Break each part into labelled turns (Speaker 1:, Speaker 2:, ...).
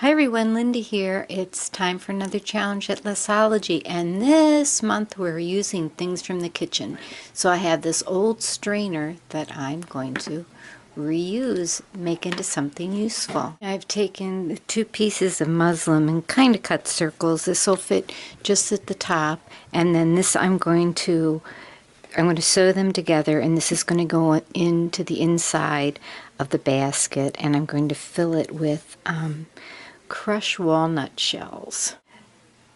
Speaker 1: Hi everyone, Linda here. It's time for another challenge at LESSology, and this month we're using things from the kitchen. So I have this old strainer that I'm going to reuse, make into something useful. I've taken the two pieces of muslin and kind of cut circles. This will fit just at the top, and then this I'm going to sew them together, and this is going to go into the inside of the basket, and I'm going to fill it with crushed walnut shells.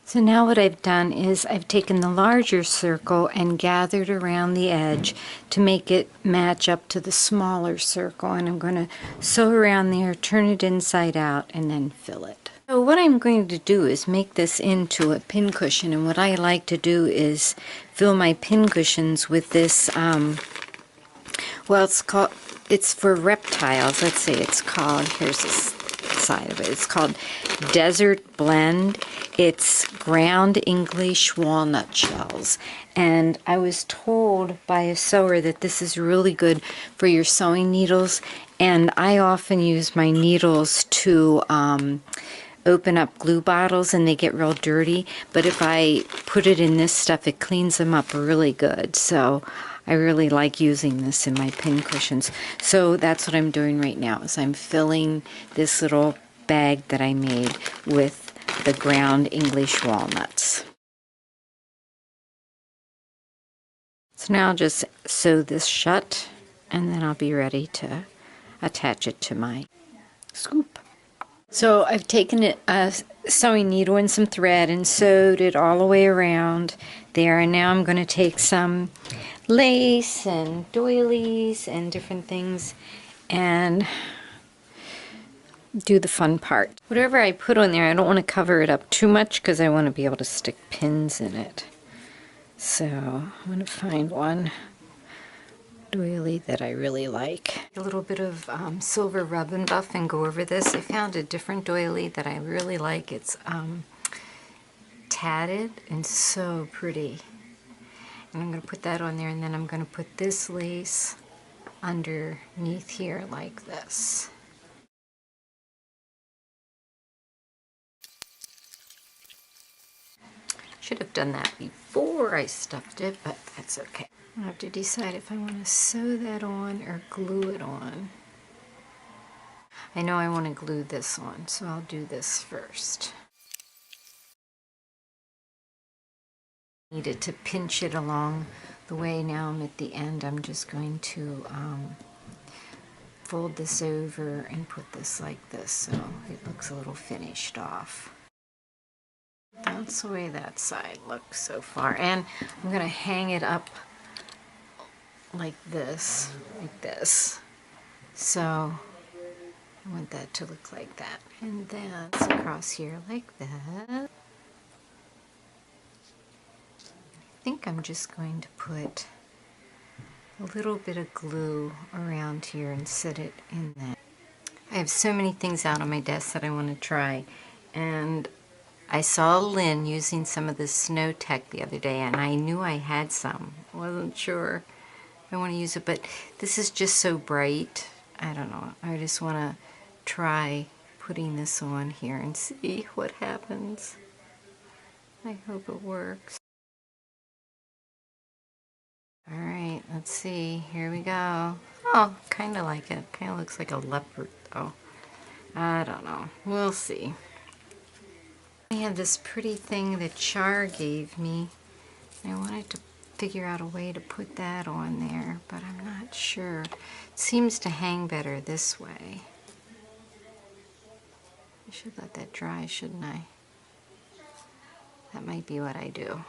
Speaker 1: So now what I've done is I've taken the larger circle and gathered around the edge to make it match up to the smaller circle, and I'm going to sew around there, turn it inside out, and then fill it. So what I'm going to do is make this into a pin cushion, and what I like to do is fill my pin cushions with this, well, it's for reptiles. Let's see, it's called, here's this side of it. It's called Desert Blend. It's ground English walnut shells. And I was told by a sewer that this is really good for your sewing needles. And I often use my needles to open up glue bottles and they get real dirty. But if I put it in this stuff, it cleans them up really good. So I really like using this in my pin cushions. So that's what I'm doing right now, is I'm filling this little bag that I made with the ground English walnuts. So now I'll just sew this shut, and then I'll be ready to attach it to my scoop. So I've taken a sewing needle and some thread and sewed it all the way around there, and now I'm going to take some lace and doilies and different things and do the fun part. Whatever I put on there, I don't want to cover it up too much because I want to be able to stick pins in it. So I'm going to find one doily that I really like. A little bit of silver rub and buff and go over this. I found a different doily that I really like. It's tatted and so pretty. And I'm going to put that on there, and then I'm going to put this lace underneath here like this. Should have done that before I stuffed it, but that's okay. I have to decide if I want to sew that on or glue it on. I know I want to glue this on, so I'll do this first. Needed to pinch it along the way. Now I'm at the end. I'm just going to fold this over and put this like this so it looks a little finished off. That's the way that side looks so far, and I'm going to hang it up like this, so I want that to look like that, and then it's across here like that. I think I'm just going to put a little bit of glue around here and set it in there. I have so many things out on my desk that I want to try, and I saw Lynn using some of the Snow Tech the other day, and I knew I had some. I wasn't sure I want to use it, but this is just so bright. I don't know. I just want to try putting this on here and see what happens. I hope it works. Alright, let's see. Here we go. Oh, kind of like it. Kind of looks like a leopard, though. I don't know. We'll see. I have this pretty thing that Char gave me. I wanted to figure out a way to put that on there, but I'm not sure. It seems to hang better this way. I should let that dry, shouldn't I? That might be what I do.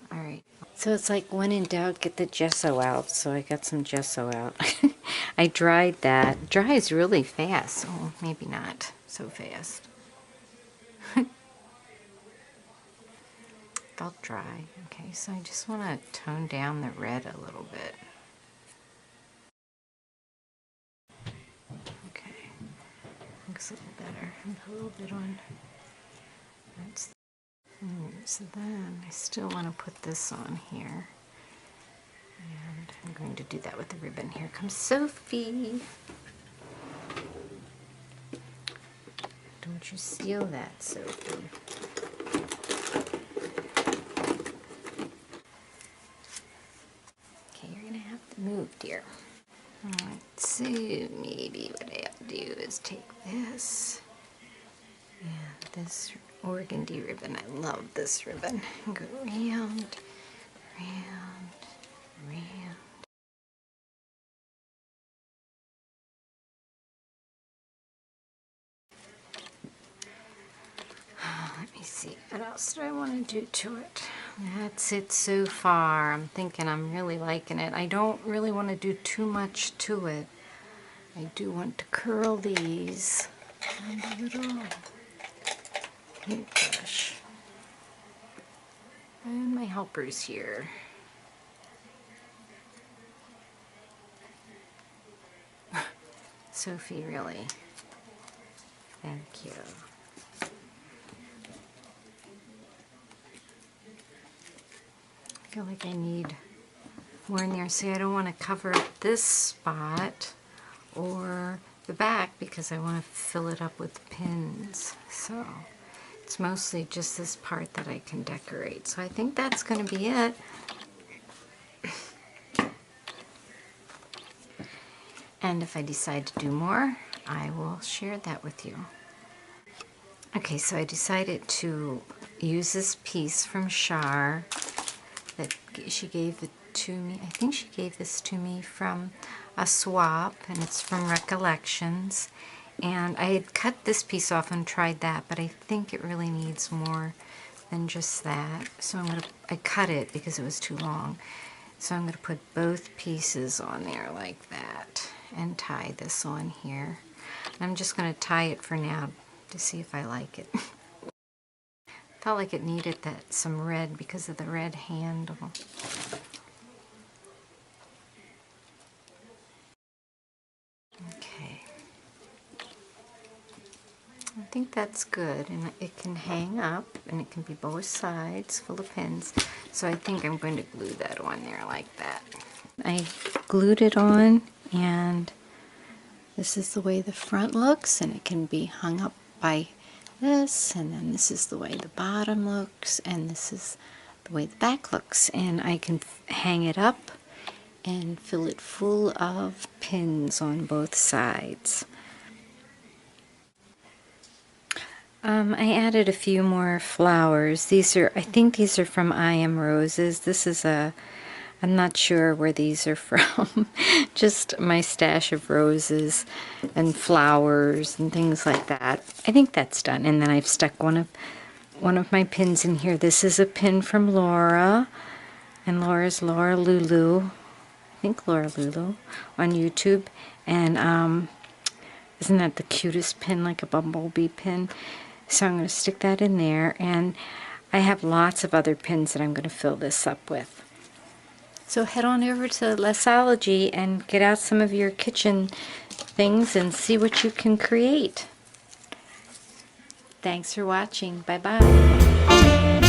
Speaker 1: Alright. So it's like, when in doubt, get the gesso out. So I got some gesso out. I dried that. It dries really fast. Oh, maybe not so fast. Felt dry. Okay, so I just want to tone down the red a little bit. Okay, looks a little better. Put a little bit on. That's. So then I still want to put this on here, and I'm going to do that with the ribbon. Here comes Sophie. Do Don't you seal that, Sophie? Okay, you're gonna have to move, dear. Let's see, maybe what I have to do is take this and this organdy ribbon. I love this ribbon. Go round, round, round. Let me see, what else do I want to do to it? That's it so far. I'm thinking I'm really liking it. I don't really want to do too much to it. I do want to curl these. And a little paintbrush. And my helpers here. Sophie, really. Thank you. I feel like I need more in there. See, I don't want to cover up this spot or the back because I want to fill it up with pins. So it's mostly just this part that I can decorate. So I think that's going to be it. And if I decide to do more, I will share that with you. Okay, so I decided to use this piece from Char that she gave it to me. I think she gave this to me from a swap, and it's from Recollections. And I had cut this piece off and tried that, but I think it really needs more than just that. So I cut it because it was too long. So I'm going to put both pieces on there like that and tie this on here. I'm just going to tie it for now to see if I like it. Felt like it needed some red because of the red handle. Okay. I think that's good, and it can hang up, and it can be both sides full of pins. So I think I'm going to glue that on there like that. I glued it on, and this is the way the front looks, and it can be hung up by this, and then this is the way the bottom looks, and this is the way the back looks. And I can hang it up and fill it full of pins on both sides. I added a few more flowers. I think these are from I Am Roses. This is I'm not sure where these are from. Just my stash of roses and flowers and things like that. I think that's done. And then I've stuck one of my pins in here. This is a pin from Laura, and Laura's Laura Lulu. I think Laura Lulu on YouTube. And isn't that the cutest pin, like a bumblebee pin? So I'm going to stick that in there, and I have lots of other pins that I'm going to fill this up with. So head on over to LESSology and get out some of your kitchen things and see what you can create. Thanks for watching. Bye-bye.